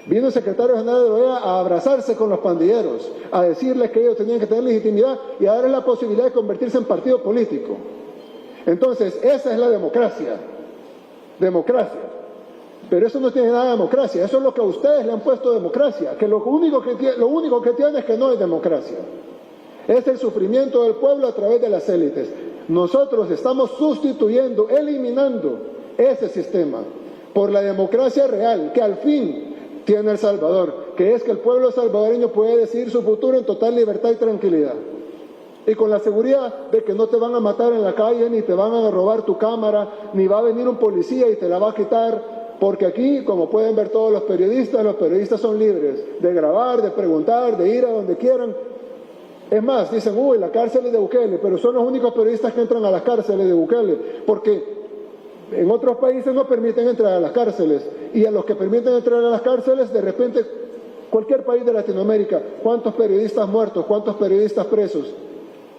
Vino el secretario general de la OEA a abrazarse con los pandilleros, a decirles que ellos tenían que tener legitimidad y a darles la posibilidad de convertirse en partido político. Entonces, esa es la democracia. Democracia. Pero eso no tiene nada de democracia, eso es lo que a ustedes le han puesto democracia, que lo único que tiene es que no es democracia. Es el sufrimiento del pueblo a través de las élites. Nosotros estamos sustituyendo, eliminando ese sistema por la democracia real que al fin tiene El Salvador, que es que el pueblo salvadoreño puede decidir su futuro en total libertad y tranquilidad. Y con la seguridad de que no te van a matar en la calle, ni te van a robar tu cámara, ni va a venir un policía y te la va a quitar, porque aquí, como pueden ver todos los periodistas son libres de grabar, de preguntar, de ir a donde quieran. Es más, dicen, uy, la cárcel es de Bukele, pero son los únicos periodistas que entran a las cárceles de Bukele, porque en otros países no permiten entrar a las cárceles, y a los que permiten entrar a las cárceles, de repente, cualquier país de Latinoamérica, ¿cuántos periodistas muertos, cuántos periodistas presos?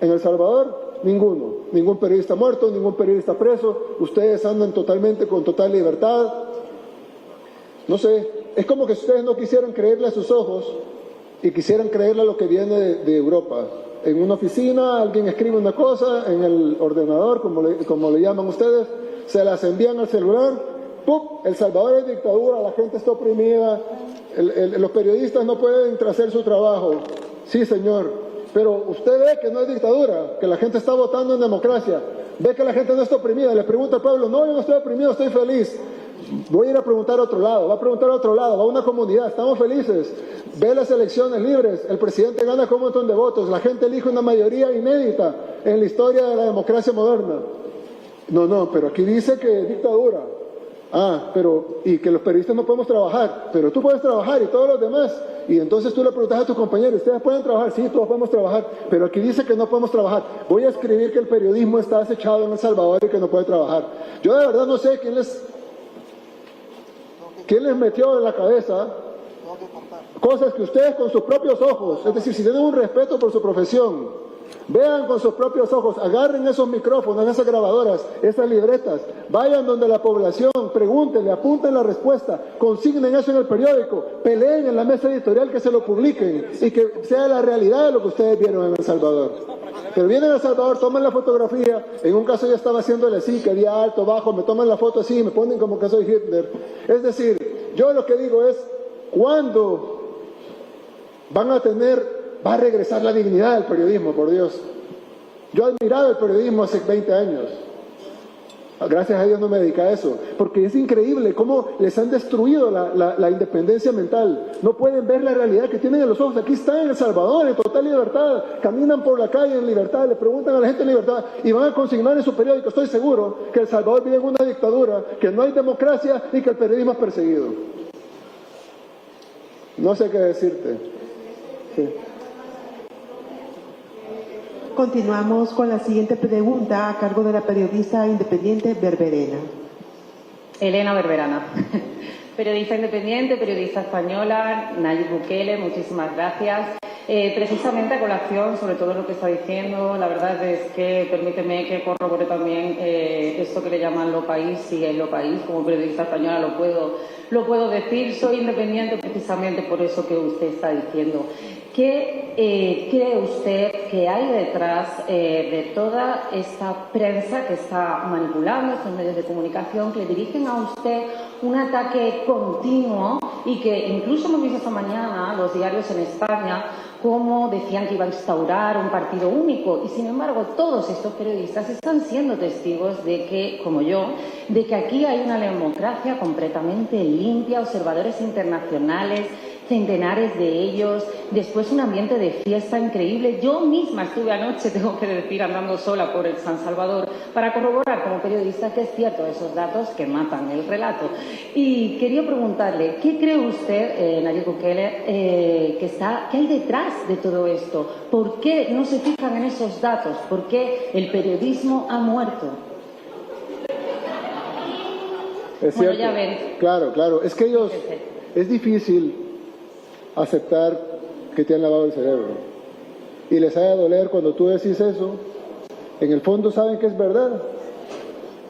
En El Salvador, ningún periodista muerto, ningún periodista preso, ustedes andan totalmente con total libertad. No sé, es como que si ustedes no quisieran creerle a sus ojos y quisieran creerle a lo que viene de Europa. En una oficina alguien escribe una cosa en el ordenador, como le llaman ustedes, se las envían al celular, ¡pum! El Salvador es dictadura, la gente está oprimida, los periodistas no pueden hacer su trabajo. Sí, señor, pero usted ve que no es dictadura, que la gente está votando en democracia, ve que la gente no está oprimida, le pregunta al pueblo, no, yo no estoy oprimido, estoy feliz. Voy a ir a preguntar a otro lado, va a preguntar a otro lado, va a una comunidad, estamos felices, ve las elecciones libres, el presidente gana con un montón de votos, la gente elige una mayoría inédita en la historia de la democracia moderna. No, pero aquí dice que es dictadura. Y que los periodistas no podemos trabajar, pero tú puedes trabajar y todos los demás. Y entonces tú le preguntas a tus compañeros, ¿ustedes pueden trabajar? Sí, todos podemos trabajar, pero aquí dice que no podemos trabajar. Voy a escribir que el periodismo está acechado en El Salvador y que no puede trabajar. Yo de verdad no sé quién les metió en la cabeza cosas que ustedes con sus propios ojos, es decir, si tienen un respeto por su profesión, vean con sus propios ojos, agarren esos micrófonos, esas grabadoras, esas libretas, vayan donde la población, pregúntenle, apunten la respuesta, consignen eso en el periódico, peleen en la mesa editorial que se lo publiquen y que sea la realidad de lo que ustedes vieron en El Salvador. Pero vienen a El Salvador, toman la fotografía, en un caso yo estaba haciéndole así, que había alto, bajo, me toman la foto así, me ponen como que soy Hitler. Es decir, yo lo que digo es, ¿cuándo va a regresar la dignidad del periodismo, por Dios? Yo admiraba el periodismo hace 20 años. Gracias a Dios no me dediqué a eso, porque es increíble cómo les han destruido la independencia mental. No pueden ver la realidad que tienen en los ojos. Aquí están en El Salvador, en total libertad, caminan por la calle en libertad, le preguntan a la gente en libertad y van a consignar en su periódico, estoy seguro, que El Salvador vive en una dictadura, que no hay democracia y que el periodismo es perseguido. No sé qué decirte. Sí. Continuamos con la siguiente pregunta a cargo de la periodista independiente Berberena. Elena Berberana, periodista independiente, periodista española, Nayib Bukele, muchísimas gracias. Precisamente a colación sobre todo lo que está diciendo, la verdad es que permíteme que corrobore también esto que le llaman lo país, y en lo país, como periodista española lo puedo decir, soy independiente precisamente por eso que usted está diciendo. ¿Qué cree usted que hay detrás de toda esta prensa que está manipulando estos medios de comunicación, que le dirigen a usted un ataque continuo y que incluso hemos visto esta mañana los diarios en España cómo decían que iba a instaurar un partido único y sin embargo todos estos periodistas están siendo testigos de que, como yo, de que aquí hay una democracia completamente limpia, observadores internacionales, centenares de ellos, después un ambiente de fiesta increíble. Yo misma estuve anoche, tengo que decir, andando sola por el San Salvador para corroborar como periodista que es cierto esos datos que matan el relato. Y quería preguntarle, ¿qué cree usted, Nayib Bukele, que hay detrás de todo esto? ¿Por qué no se fijan en esos datos? ¿Por qué el periodismo ha muerto? Es bueno, cierto. ya ven. Claro. Es que ellos, es difícil aceptar que te han lavado el cerebro. Y les haya doler cuando tú decís eso. En el fondo saben que es verdad,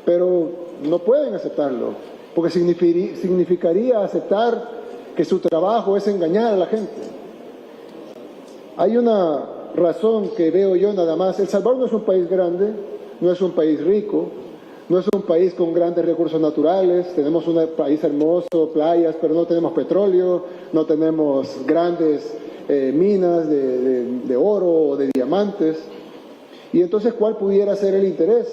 pero no pueden aceptarlo, porque significaría aceptar que su trabajo es engañar a la gente. Hay una razón que veo yo nada más. El Salvador no es un país grande, no es un país rico, no es un país con grandes recursos naturales. Tenemos un país hermoso, playas, pero no tenemos petróleo, no tenemos grandes minas de oro o de diamantes. Y entonces, ¿cuál pudiera ser el interés?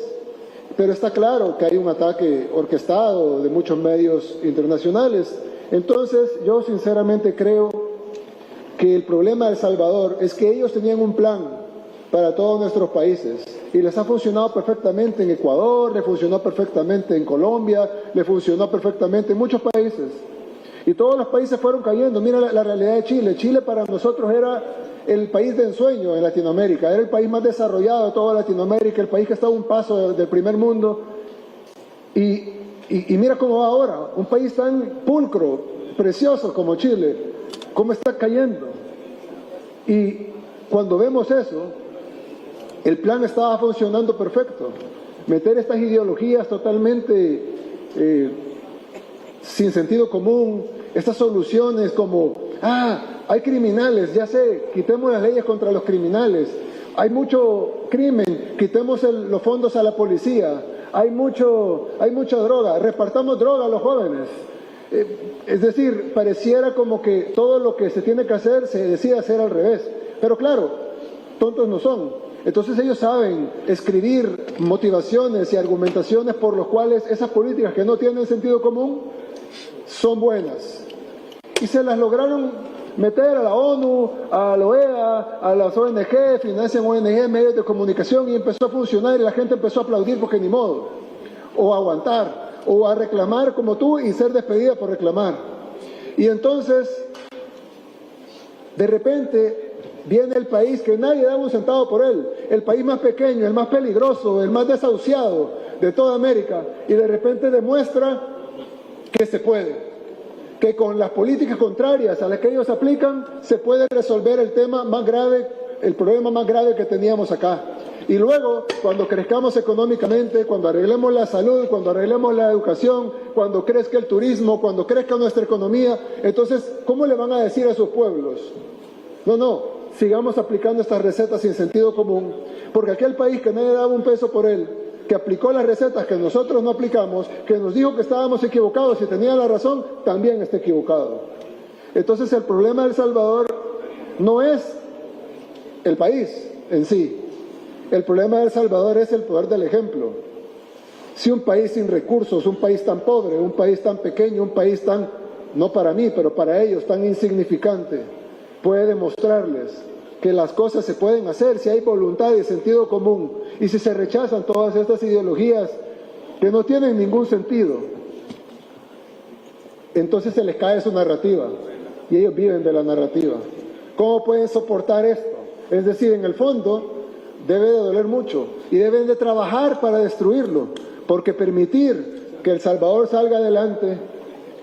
Pero está claro que hay un ataque orquestado de muchos medios internacionales. Entonces, yo sinceramente creo que el problema de El Salvador es que ellos tenían un plan para todos nuestros países y les ha funcionado perfectamente en Ecuador, le funcionó perfectamente en Colombia, le funcionó perfectamente en muchos países. Y todos los países fueron cayendo. Mira la realidad de Chile. Chile para nosotros era el país de ensueño en Latinoamérica, era el país más desarrollado de toda Latinoamérica, el país que estaba a un paso del primer mundo. Y mira cómo va ahora, un país tan pulcro, precioso como Chile, cómo está cayendo. Y cuando vemos eso, el plan estaba funcionando perfecto. Meter estas ideologías totalmente sin sentido común, estas soluciones como, hay criminales, ya sé, quitemos las leyes contra los criminales, hay mucho crimen, quitemos los fondos a la policía, hay mucha droga, repartamos droga a los jóvenes. Es decir, pareciera como que todo lo que se tiene que hacer se decide hacer al revés. Pero claro, tontos no son. Entonces ellos saben escribir motivaciones y argumentaciones por los cuales esas políticas que no tienen sentido común son buenas. Y se las lograron meter a la ONU, a la OEA, a las ONG, financian ONG, medios de comunicación, y empezó a funcionar y la gente empezó a aplaudir porque ni modo, o a aguantar, o a reclamar como tú y ser despedida por reclamar. Y entonces, de repente, viene el país que nadie da un centavo por él, el país más pequeño, el más peligroso, el más desahuciado de toda América, y de repente demuestra que se puede, que con las políticas contrarias a las que ellos aplican se puede resolver el tema más grave, el problema más grave que teníamos acá. Y luego, cuando crezcamos económicamente, cuando arreglemos la salud, cuando arreglemos la educación, cuando crezca el turismo, cuando crezca nuestra economía, entonces, ¿cómo le van a decir a sus pueblos? No, sigamos aplicando estas recetas sin sentido común, porque aquel país que nadie daba un peso por él, que aplicó las recetas que nosotros no aplicamos, que nos dijo que estábamos equivocados y tenía la razón, también está equivocado. Entonces el problema de El Salvador no es el país en sí, el problema de El Salvador es el poder del ejemplo. Si un país sin recursos, un país tan pobre, un país tan pequeño, un país tan, no para mí, pero para ellos, tan insignificante, puede demostrarles que las cosas se pueden hacer si hay voluntad y sentido común, y si se rechazan todas estas ideologías que no tienen ningún sentido, entonces se les cae su narrativa y ellos viven de la narrativa. ¿Cómo pueden soportar esto? Es decir, en el fondo debe de doler mucho y deben de trabajar para destruirlo, porque permitir que El Salvador salga adelante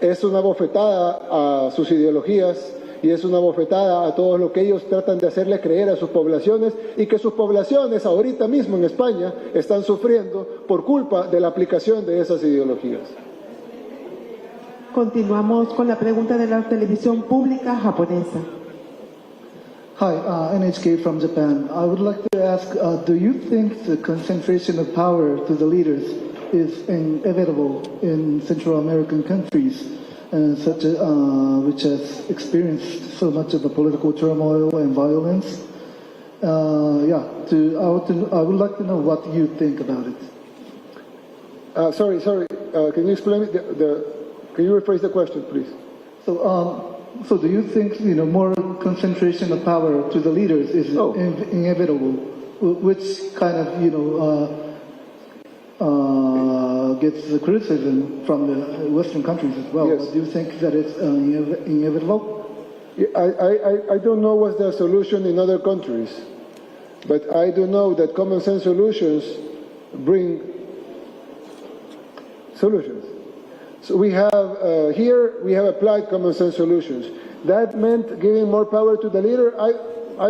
es una bofetada a sus ideologías y es una bofetada a todo lo que ellos tratan de hacerle creer a sus poblaciones y que sus poblaciones ahorita mismo en España están sufriendo por culpa de la aplicación de esas ideologías. Continuamos con la pregunta de la televisión pública japonesa. Hi, NHK from Japan. I would like to ask, do you think the concentration of power to the leaders is inevitable in Central American countries, which has experienced so much of the political turmoil and violence? I would like to know what you think about it. Sorry. Can you explain can you rephrase the question, please? So do you think more concentration of power to the leaders is inevitable, which kind of gets the criticism from the Western countries as well? Yes. Do you think that it's inevitable? I don't know what's the solution in other countries, but I do know that common sense solutions bring solutions. So we have here we have applied common sense solutions. That meant giving more power to the leader. I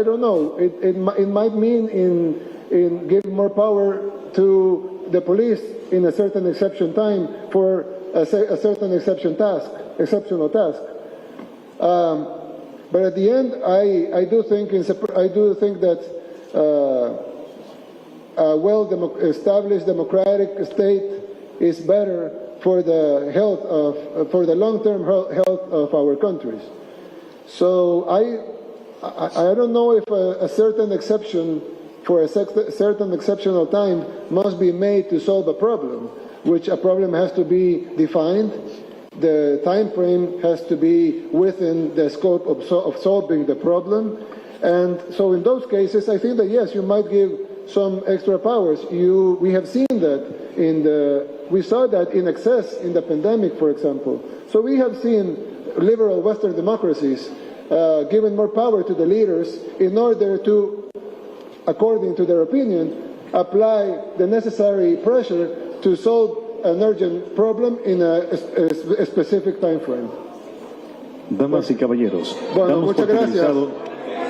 don't know. It might mean in giving more power to the police in a certain exception time for a certain exceptional task. But at the end, I do think that a well-established democratic state is better for the long-term health of our countries. So I don't know if a certain exception for a certain exceptional time must be made to solve a problem, which a problem has to be defined. The time frame has to be within the scope of solving the problem. And so in those cases, I think that yes, you might give some extra powers. We have seen that we saw that in excess in the pandemic, for example. So we have seen liberal Western democracies giving more power to the leaders in order to, according to their opinion, apply the necessary pressure to solve an urgent problem in a specific time frame. Damas y caballeros, Bueno, damos muchas por gracias. finalizado